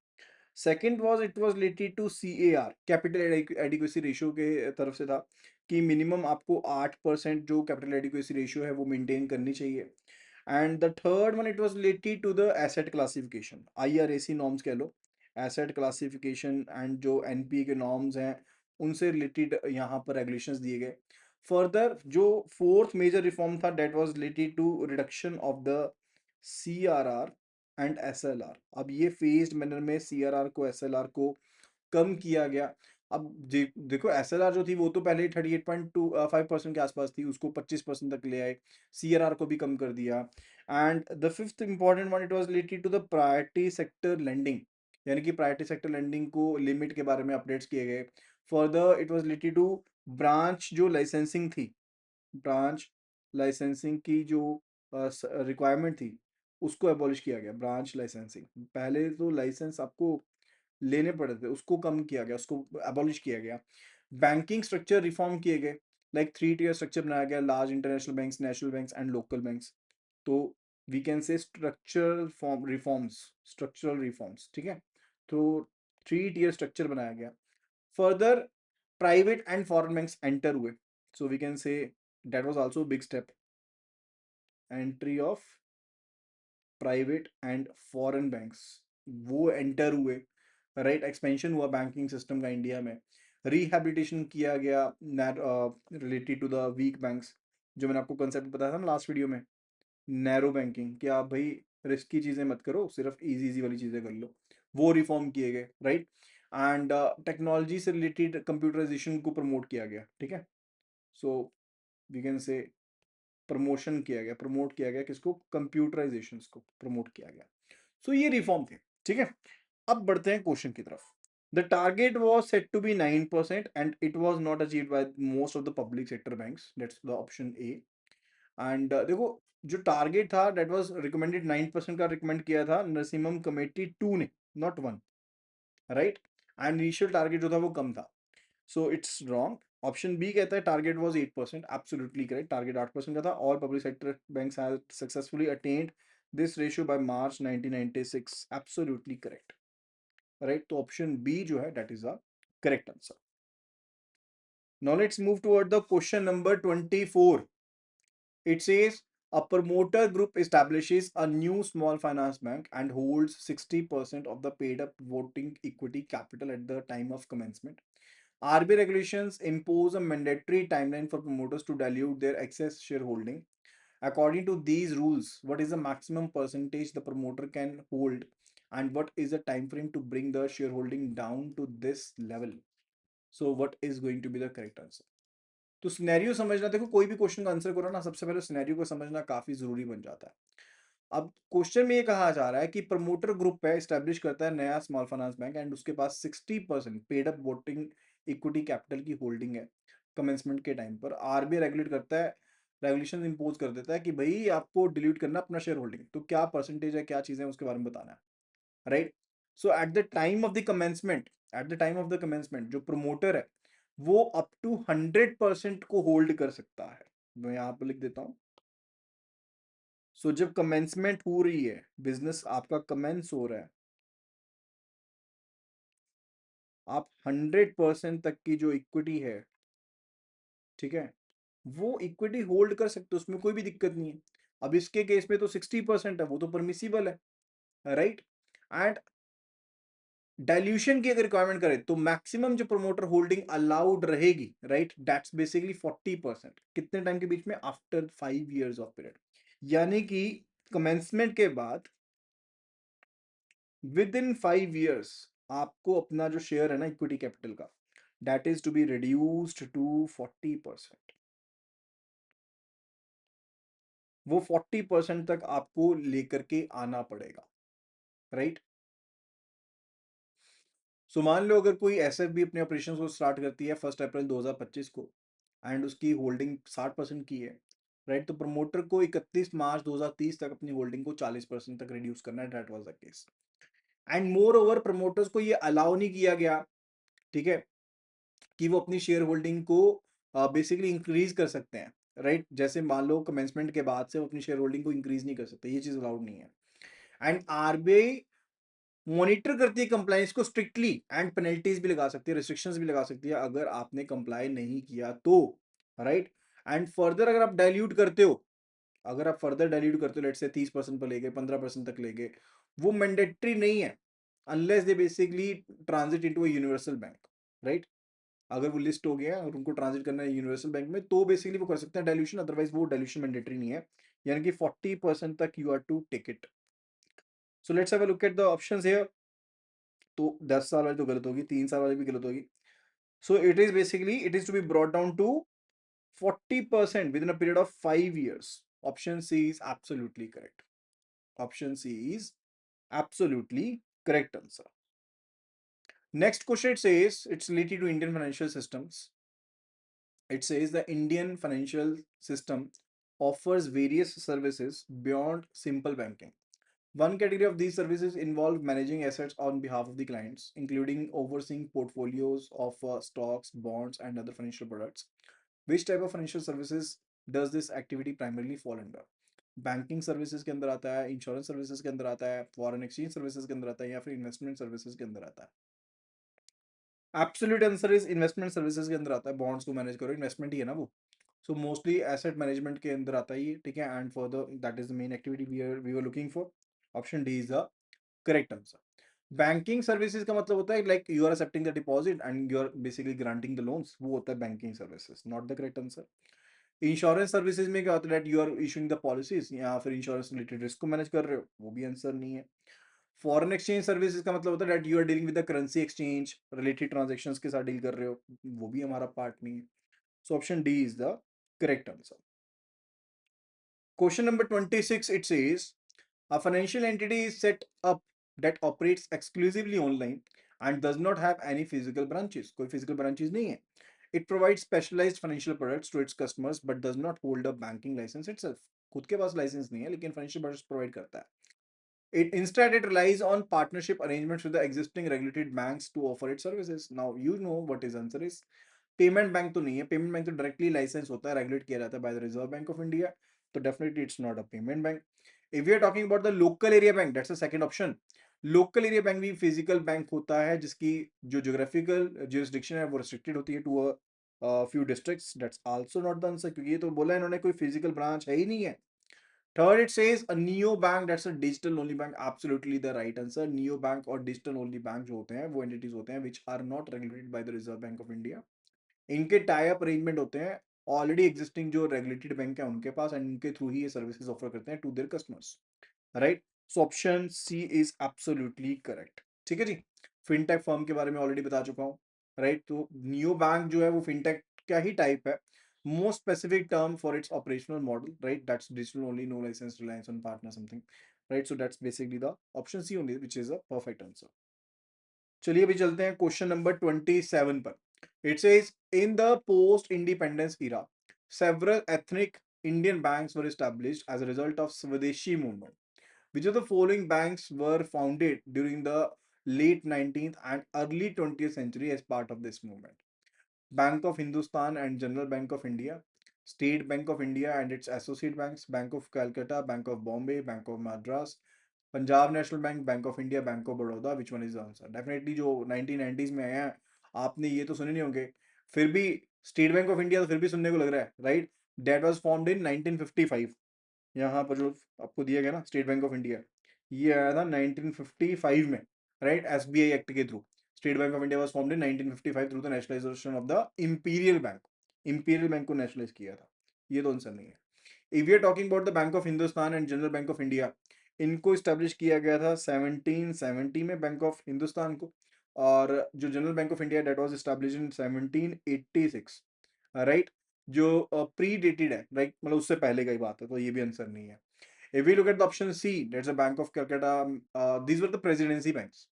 Second was it was related to CAR, capital adequacy ratio के तरफ से था कि मिनिमम आपको 8% जो कैपिटल एडिक्वेसी रेशियो है वो मेंटेन करनी चाहिए। And the third one it was related to the asset classification, IRAC norms कह लो, एसेट क्लासिफिकेशन एंड जो NPA के नॉर्म्स हैं उनसे रिलेटेड यहाँ पर रेगुलेशंस दिए गए। फर्दर जो फोर्थ मेजर रिफॉर्म था that was related to reduction of the CRR and SLR। अब ये फेज्ड मैनर में CRR को SLR को कम किया गया। अब देखो SLR जो थी वो तो पहले 38.25% के आसपास थी, उसको 25% तक ले आए, CRR को भी कम कर दिया। And the fifth important one it was related to the priority sector lending, यानी कि प्रायोरिटी सेक्टर लेंडिंग को लिमिट के बारे में अपडेट्स किए गए। Further it was related to branch जो लाइसेंसिंग थी, ब्रांच लाइसेंसिंग की जो रिक्वायरमेंट थी उसको एबॉलिश किया गया। ब्रांच लाइसेंसिंग, पहले तो लाइसेंस आपको लेने पड़े थे, उसको कम किया गया, उसको एबॉलिश किया गया। बैंकिंग स्ट्रक्चर रिफॉर्म किए गए, लाइक 3 tier स्ट्रक्चर बनाया गया, large international banks, national banks and local banks. तो we can say structural form reforms, structural reforms, ठीक है। तो 3 tier स्ट्रक्चर बनाया गया। Further private and foreign banks enter हुए, so we can say that was also big step, entry of private and foreign banks, वो enter हुए, right. Expansion हुआ banking system का इंडिया में। रिहैबिलिटेशन किया गया related to the weak banks, जो मैंने आपको कंसेप्ट बताया था ना लास्ट वीडियो में, नैरो बैंकिंग, कि आप भाई रिस्की चीजें मत करो, सिर्फ इजी इजी वाली चीजें कर लो, वो रिफॉर्म किए गए, राइट। एंड टेक्नोलॉजी से रिलेटेड कंप्यूटराइजेशन को प्रमोट किया गया, ठीक है। So we can say promotion किया गया, प्रमोट किया गया किसको, कंप्यूटराइजेशन को प्रमोट किया गया। सो ये रिफॉर्म थे, ठीक है। अब बढ़ते हैं क्वेश्चन की तरफ। The target was set to be 9% and it was not achieved by most of the public sector banks, that's the option A. And देखो जो टारगेट था दैट वाज रिकमेंडेड 9% का रिकमेंड किया था नरसिम्हम कमेटी 2 ने, not 1, right. And initial target जो था वो कम था, so it's wrong. Option B कहता है target was 8%, absolutely correct, target 8% का था। All public sector banks have successfully attained this ratio by March 1996, absolutely correct, right. तो ऑप्शन बी जो है that is the correct answer. Now let's move toward the question number 24। It says a promoter group establishes a new small finance bank and holds 60% of the paid up voting equity capital at the time of commencement. RBI regulations impose a mandatory timeline for promoters to dilute their excess shareholding. According to these rules, what is the maximum percentage the promoter can hold and what is the time frame to bring the shareholding down to this level? So what is going to be the correct answer? तो scenario समझना, देखो कोई भी question का answer करो ना, सबसे पहले सिनेरियो को समझना काफी जरूरी बन जाता है। अब क्वेश्चन में ये कहा जा रहा है कि प्रमोटर ग्रुप है, स्टैब्लिश करता है नया स्मॉल फाइनेंस बैंक एंड उसके पास 60% paid up voting equity capital की होल्डिंग है कमेंसमेंट के टाइम पर। RBI रेगुलेट करता है, रेगुलेशन इंपोज कर देता है कि भाई आपको डिलीट करना अपना शेयर होल्डिंग, तो क्या परसेंटेज है, क्या चीजें उसके बारे में बताना है, right. So at the time of the commencement, at the time of the commencement जो प्रमोटर है वो अप टू 100% को होल्ड कर सकता है। मैं यहां पर लिख देता हूं। सो जब कमेंसमेंट हो रही है, बिजनेस आपका कमेंस हो रहा है, आप 100% तक की जो इक्विटी है, ठीक है, वो इक्विटी होल्ड कर सकते हो, उसमें कोई भी दिक्कत नहीं है। अब इसके केस में तो 60% है, वो तो परमिसिबल है, राइट। एंड डाइल्यूशन की अगर रिक्वायरमेंट करें तो मैक्सिमम जो प्रमोटर होल्डिंग अलाउड रहेगी, राइट, दैट्स बेसिकली 40%। कितने टाइम के बीच में, आफ्टर 5 years ऑफ पीरियड, यानी कि कमेंसमेंट के बाद विद इन 5 years आपको अपना जो शेयर है ना इक्विटी कैपिटल का, that is to be reduced to 40%। वो 40% तक आपको लेकर के आना पड़ेगा, राइट। सो मान लो अगर कोई एसएफबी अपने ऑपरेशन को स्टार्ट करती है 1 अप्रैल 2025 को एंड उसकी होल्डिंग 60% की है, राइट, तो प्रमोटर को 31 मार्च 2030 तक अपनी होल्डिंग को 40% तक रिड्यूस करना है, that was the case. And more over promoters को ये अलाउ नहीं किया गया, ठीक है, कि वो अपनी शेयर होल्डिंग को बेसिकली इंक्रीज कर सकते हैं, राइट। जैसे मान लो कमेंसमेंट के बाद से वो अपनी शेयर होल्डिंग को इंक्रीज नहीं कर सकते, ये चीज अलाउड नहीं है। एंड RBI मॉनिटर करती है कंप्लायंस को स्ट्रिक्टली एंड पेनल्टीज भी लगा सकती है, रिस्ट्रिक्शंस भी लगा सकती है अगर आपने कंप्लाई नहीं किया तो, राइट। एंड फर्दर अगर आप डाइल्यूट करते हो, अगर आप फर्दर डाइल्यूट करते हो, लेट्स से 30% पर ले गए, 15% तक ले गए, वो मैंडेटरी नहीं है unless they basically transit into a universal bank, right. अगर वो लिस्ट हो गया और उनको ट्रांजिट करना है यूनिवर्सल बैंक में तो बेसिकली वो कर सकते हैं डाइल्यूशन, अदरवाइज वो डाइल्यूशन मैंडेटरी नहीं है, यानी कि 40% तक you are to take it. So let's have a look at the options here. तो 10 साल वाली तो गलत होगी, 3 साल वाली भी गलत होगी। So it is basically it is to be brought down to 40% within a period of 5 years. Option C is absolutely correct. Option C is absolutely correct answer. Next question, it says it's related to Indian financial systems. It says the Indian financial system offers various services beyond simple banking. One category of these services involve managing assets on behalf of the clients, including overseeing portfolios of stocks, bonds, and other financial products. Which type of financial services does this activity primarily fall under? Banking services के अंदर आता है, insurance services के अंदर आता है, foreign exchange services के अंदर आता है, या फिर इन्वेस्टमेंट सर्विसेज के अंदर आता है? Absolute answer is investment services के अंदर आता है। बॉन्ड्स को मैनेज करो, इन्वेस्टमेंट ही है ना वो। सो मोस्टली एसेट मैनेजमेंट के अंदर आता है ये, ठीक है। And for the that is the main activity we were looking for. Option D is the correct answer. Banking services का मतलब होता है like you are accepting the deposit and you are basically granting the loans, वो होता है banking services, not the correct answer. Insurance services में क्या होता है, that you are issuing the policies या फिर इंश्योरेंस रिलेटेड रिस्क को मैनेज कर रहे हो, वो भी आंसर नहीं है। फॉरेन एक्सचेंज सर्विसेज का मतलब होता है that you are dealing with the currency exchange related transactions के साथ डील कर रहे हो, वो भी हमारा पार्ट नहीं है। So option D is the correct answer. Question number 26, it says, a financial entity is set up that operates exclusively online and does not have any physical branches. कोई physical branches नहीं है. It provides specialized financial products to its customers but does not hold a banking license itself. खुद के पास license नहीं है लेकिन financial products provide करता है. Instead, it relies on partnership arrangements with the existing regulated banks to offer its services. Now, you know what his answer is. Payment bank तो नहीं है, पेमेंट बैंक तो डायरेक्टली लाइसेंस होता है, regulate किया जाता है by the Reserve Bank of India, तो definitely it's not a payment bank. If you are talking about the local area bank, that's the second option. Local area bank भी physical bank होता है जिसकी जो geographical jurisdiction है वो restricted होती है to a few districts, that's also not the answer, क्योंकि ये तो बोला इन्होंने कोई फिजिकल ब्रांच है ही नहीं है। Third, it says a neo bank, that's a digital only bank. Absolutely the right answer. Neo bank और digital only bank जो होते हैं वो entities होते हैं which are not regulated by the Reserve Bank of India. इनके tie up arrangement होते हैं ऑलरेडी एग्जिस्टिंग जो रेगुलेटेड बैंक है उनके पास, एंड उनके थ्रू ही ये सर्विसेज ऑफर करते हैं to their customers, right. So option C is absolutely correct. ठीक है जी। फिनटेक फर्म के बारे में ऑलरेडी बता चुका हूँ, राइट। तो नियो बैंक जो है वो फिनटेक का ही टाइप है। Most specific term for its operational model, right, that's digital only, no licence, reliance on partner something, right. So that's basically the option C only which is a perfect answer. चलिए अभी चलते हैं question number 27 पर। It says in the post independence era several ethnic Indian banks were established as a result of Swadeshi movement. Which of the following banks were founded during the late 19th and early 20th century as part of this movement? Bank of Hindustan and General Bank of India, State Bank of India and its associate banks, Bank of Calcutta, Bank of Bombay, Bank of Madras, Punjab national bank, bank of India, bank of Baroda, which one is the answer? Definitely जो 1990s में आए हैं आपने ये तो सुने नहीं होंगे, फिर भी स्टेट बैंक ऑफ इंडिया तो फिर भी सुनने को लग रहा है, right. That was formed in 1955। यहाँ पर जो आपको दिया गया ना स्टेट बैंक ऑफ इंडिया, ये आया था 1955 में, राइट, एसबीआई एक्ट के through. State bank of India was formed in 1955 through the nationalisation of the imperial bank. Imperial bank को नेशनलाइज किया था, ये तो आंसर नहीं है। If you are talking about the bank of Hindustan and general bank of India, इनको establish किया गया था 1770 में, बैंक ऑफ हिंदुस्तान को। और जो general bank of India that was establish in 1786, right, जो प्री डेटेड है, राइट, मतलब उससे पहले का ही बात है, तो ये भी आंसर नहीं है। If we look at the option C, that's a bank of Calcutta, these were the presidency banks,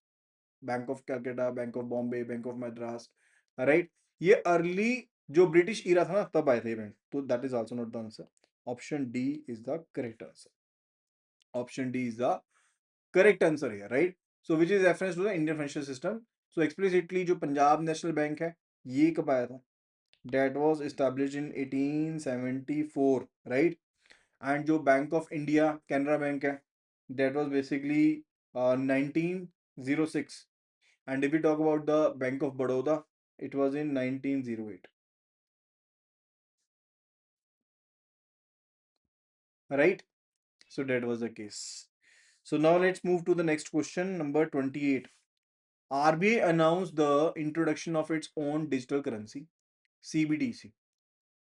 bank of Calcutta, bank of Bombay, bank of Madras, right. ये अर्ली जो ब्रिटिश ईरा था ना तब आए थे बैंक, तो that is also not the answer. Option D is the correct answer. Option D is the correct answer here, right? So which is reference to the Indian financial system. So explicitly जो Punjab national bank है ये कब आया था? That was established in 1874, right? And जो bank of India Canara bank है, that was basically 19 1906. And if we talk about the Bank of Baroda, it was in 1908. Right? So that was the case. So now let's move to the next question, number 28. RBI announced the introduction of its own digital currency, CBDC,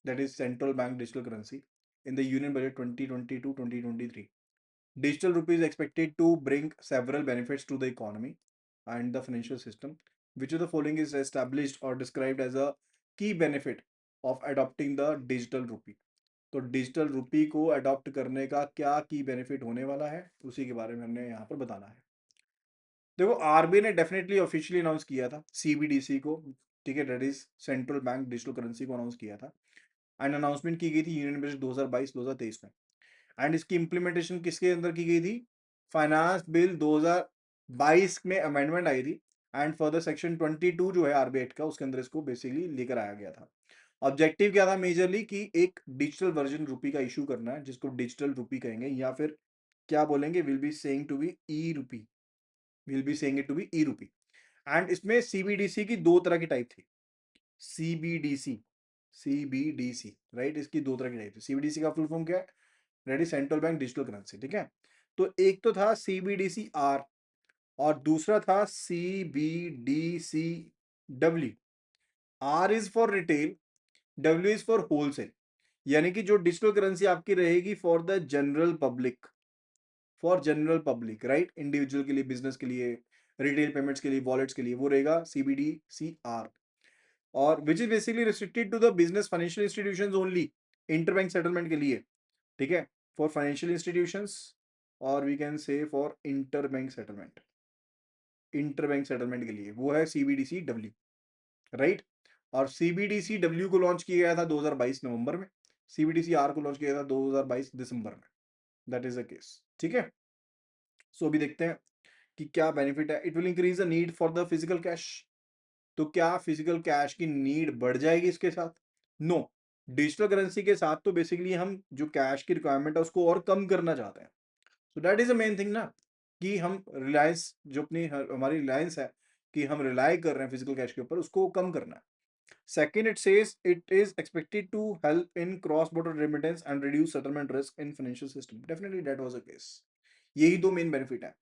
that is Central Bank Digital Currency, in the Union Budget 2022-2023. Digital rupee is expected to bring several benefits to the economy and the financial system. Which of the following is established or described as a key benefit of adopting the digital rupee? तो digital rupee को adopt करने का क्या की benefit होने वाला है, उसी के बारे में हमने यहाँ पर बताना है। देखो, आरबीआई ने डेफिनेटली ऑफिशियली अनाउंस किया था सीबीडीसी को, ठीक है, that is central bank digital currency को अनाउंस किया था। एंड अनाउंसमेंट की गई थी यूनियन बजट 2022-2023 में। एंड इसकी इंप्लीमेंटेशन किसके अंदर की गई थी? फाइनेंस बिल 2022 में अमेंडमेंट आई थी एंड फर्दर सेक्शन 22 जो है आरबीआई का, उसके अंदर इसको बेसिकली लेकर आया गया था। ऑब्जेक्टिव क्या था मेजरली? कि एक डिजिटल वर्जन रुपी का इशू करना है, जिसको डिजिटल रुपी कहेंगे, या फिर क्या बोलेंगे, will be saying to be e rupee, will be saying it to be e rupee. And इसमें सीबीडीसी की दो तरह की टाइप थी। सीबीडीसी, सीबीडीसी, राइट, इसकी दो तरह की टाइप थी। सीबीडीसी का फुल फॉर्म क्या है? Ready, central bank digital currency, ठीक है। तो एक तो था सीबीडीसी आर और दूसरा था CBDC W. R is for retail, W is for wholesale. यानी कि जो डिजिटल करेंसी आपकी रहेगी for the general public, for general public, right, individual के लिए, बिजनेस के लिए, रिटेल पेमेंट्स के लिए, वॉलेट्स के लिए, वो रहेगा सीबीडीसी आर। और which is basically restricted to the business financial institutions only, interbank settlement के लिए, ठीक है, फॉर फाइनेंशियल इंस्टीट्यूशंस, और we can say for interbank settlement, interbank settlement के लिए वो है सीबीडीसी डब्ल्यू, राइट। और सीबीडीसी डब्ल्यू को लॉन्च किया गया था 2022 नवंबर में, सीबीडीसी आर को लॉन्च किया गया था 2022 दिसंबर में, दैट इज द केस, ठीक है। सो अभी देखते हैं कि क्या बेनिफिट है। It will increase the need for the physical cash. तो क्या फिजिकल कैश की नीड बढ़ जाएगी इसके साथ? नो। डिजिटल करेंसी के साथ तो बेसिकली हम जो कैश की रिक्वायरमेंट है उसको और कम करना चाहते हैं। So that is the main thing ना, कि हम रिलायंस, जो अपनी हमारी रिलायंस है, कि हम रिलाई कर रहे हैं फिजिकल कैश के ऊपर, उसको कम करना है। Second, it says it is expected to help in cross-border remittance and reduce settlement risk in financial system. Definitely that was the case. यही दो मेन बेनिफिट है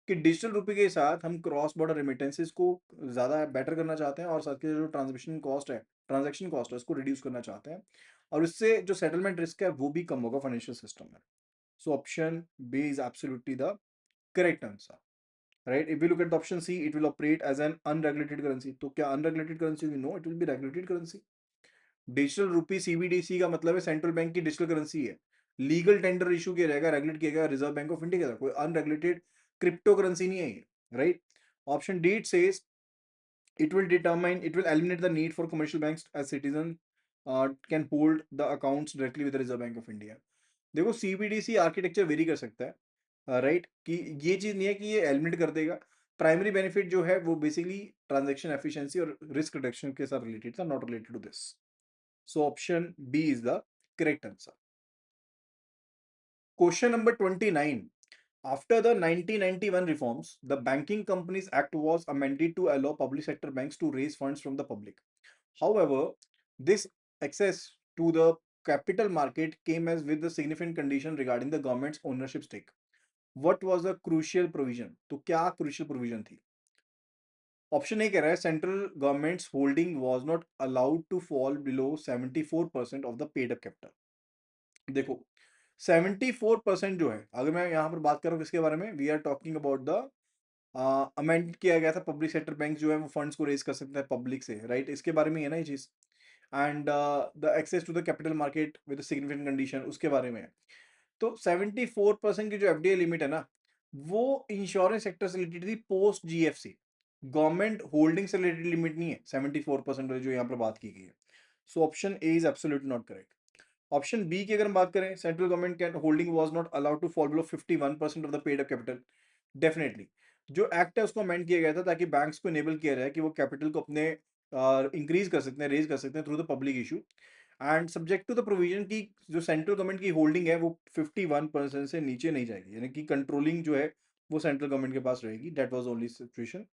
कि डिजिटल रुपए के साथ हम क्रॉस बॉर्डर रेमिटेंसेस को ज़्यादा बेटर करना चाहते हैं और साथ के जो ट्रांजेक्शन कॉस्ट है, ट्रांजेक्शन कॉस्ट है, उसको रिड्यूस करना चाहते हैं, और इससे जो सेटलमेंट रिस्क है वो भी कम होगा फाइनेंशियल सिस्टम में। So option B is absolutely the correct answer, right? If we look at the option C, it will operate as an unregulated currency. तो क्या unregulated currency होगी? No, it will be regulated currency. Digital rupee CBDC का मतलब है central bank की digital currency है। Legal tender issue किया जाएगा, रेगुलेट किया जाएगा रिजर्व बैंक ऑफ इंडिया के द्वारा, कोई अनरेगुलेटेड क्रिप्टो करेंसी नहीं है ये, right. Option D it says it will eliminate the need for commercial banks as citizen can hold the accounts directly with the Reserve Bank of India. देखो, CBDC architecture very कर सकता है, right, कि ये चीज नहीं है कि ये एलिमिनेट कर देगा। प्राइमरी बेनिफिट जो है वो बेसिकली ट्रांजैक्शन एफिशिएंसी और रिस्क रिडक्शन के साथ रिलेटेड था, not related to this. So option B is the correct answer. Question number 29. After the 1991 reforms, the Banking Companies Act was amended to allow public sector banks to raise funds from the public. However, this access to the capital market came as with the significant condition regarding the government's ownership stake. What was the crucial provision? तो क्या crucial provision थी? Option A कह रहा है central government's holding was not allowed to fall below 74% of the paid up capital. देखो, 74% जो है, अगर मैं यहाँ पर बात करूँ किसके बारे में, we are talking about the amend किया गया था, पब्लिक सेक्टर बैंक जो है वो फंड्स को रेज कर सकता है पब्लिक से, राइट, इसके बारे में है ना ये चीज। And the access to the capital market with significant condition, उसके बारे में है। तो 74% की जो एफडीआई लिमिट है ना, वो इंश्योरेंस सेक्टर से रिलेटेड थी पोस्ट जीएफसी, गवर्नमेंट होल्डिंग से रिलेटेड लिमिट नहीं है 74% जो यहाँ पर बात की गई है। So option A is absolutely not correct. Option B की अगर हम बात करें, central government can holding was not allowed to fall below 51% of the paid up capital. Definitely जो एक्ट है उसको अमेंड किया गया था ताकि बैंक्स को इनेबल किया जाए कि वो कैपिटल को अपने इंक्रीज कर सकते हैं, रेज कर सकते हैं through the public issue, and subject to the provision की जो सेंट्रल गवर्नमेंट की होल्डिंग है वो 51% से नीचे नहीं जाएगी, यानी कि कंट्रोलिंग जो है वो सेंट्रल गवर्नमेंट के पास रहेगी. That was only situation.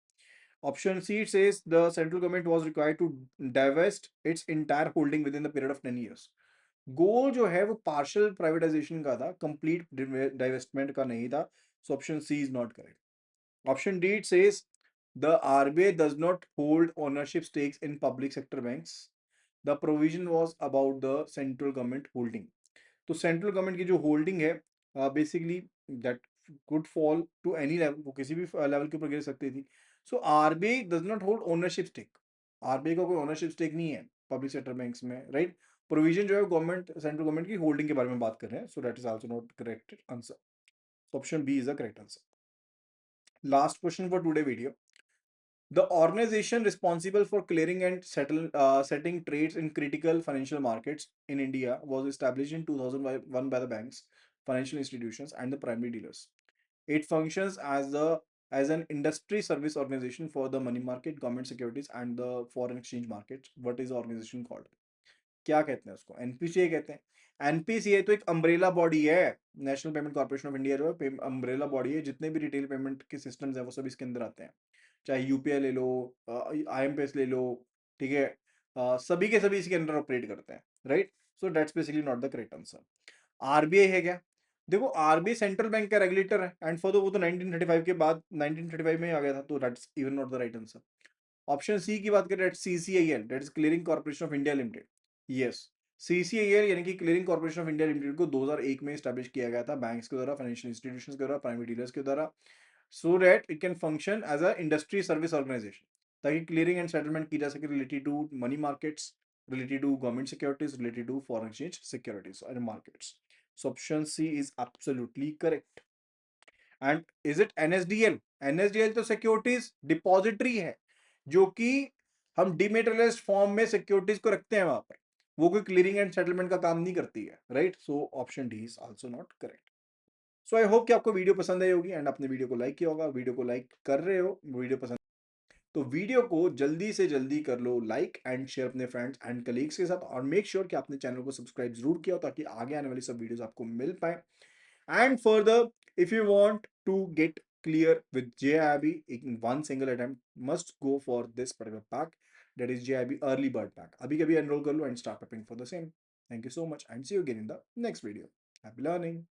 Option C says the central government was required to divest its entire holding within the period of 10 years. गोल जो है वो पार्शियल प्राइवेटाइजेशन का था, कंप्लीट डाइवेस्टमेंट का नहीं था. So option C is not correct. Option D it says the RBI does not hold ownership stakes in public sector banks. The provision was about the central government holding. तो central government की जो holding है basically that could fall to any level, वो किसी भी level के ऊपर गिर सकती थी. So RBI does not hold ownership stake. RBI का कोई ओनरशिप स्टेक नहीं है पब्लिक सेक्टर बैंक्स में, राइट. प्रोविजन जो है गवर्नमेंट सेंट्रल गवर्नमेंट की होल्डिंग के बारे में बात कर रहे हैं. So that is also not correct answer. Option B is the correct answer. Last question for today video. The organization responsible for clearing and setting trades in critical financial markets in India was established in 2001 by the banks, financial institutions, and the primary dealers. It functions as an industry service organization for the money market, government securities, and the foreign exchange markets. What is the organization called? क्या कहते हैं उसको? एनपीसीए कहते हैं. एनपीसीए तो एक umbrella body है. National payment corporation of India जो है अम्ब्रेला बॉडी है. जितने भी रिटेल पेमेंट के सिस्टम्स है वो सब इसके अंदर आते हैं. चाहे यूपीआई ले लो, आईएमपीएस ले लो, ठीक है. सभी के सभी इसके अंदर ऑपरेट करते हैं, right. So that's basically not the correct answer. RBI है क्या? देखो आरबीआई सेंट्रल बैंक का रेगुलेटर है एंड फॉर द वो तो 1935 के बाद 1935 में ही आ गया था. तो that's even not the right answer. Option C की बात करें, CCIL, that is clearing corporation of India limited. Yes, CCIL यानी कि clearing corporation of India limited को 2001 में स्टैब्लिश किया गया था बैंक्स के द्वारा, फाइनेंशियल इंस्टीट्यूशंस के द्वारा, प्राइवेट डीलर्स के द्वारा, so that it can function as a industry service organization, ताकि क्लियरिंग एंड सेटलमेंट की जा सके related to money markets, related to government securities, related to foreign exchange securities and markets. So option C is absolutely correct. And is it NSDL? NSDL तो securities depository है, जो कि हम डिमेटेरियलाइज्ड form में securities को रखते हैं वहां पर. वो कोई क्लियरिंग एंड सेटलमेंट का काम नहीं करती है, right. So option D is also not correct. So I hope कि आपको वीडियो पसंद आई होगी एंड आपने वीडियो को लाइक किया होगा. वीडियो को लाइक कर रहे हो, वीडियो पसंद, तो वीडियो को जल्दी से जल्दी कर लो लाइक एंड शेयर अपने फ्रेंड्स एंड कलीग्स के साथ. और मेक श्योर कि आपने चैनल को सब्सक्राइब जरूर किया हो ताकि आगे आने वाली सब वीडियोस आपको मिल पाए. And further if you want to get clear with JIB in one single attempt, must go for this particular pack, that is JIB early bird pack. अभी कभी एनरोल कर लो and start preparing for the same. Thank you so much and see you again in the next video. Happy learning.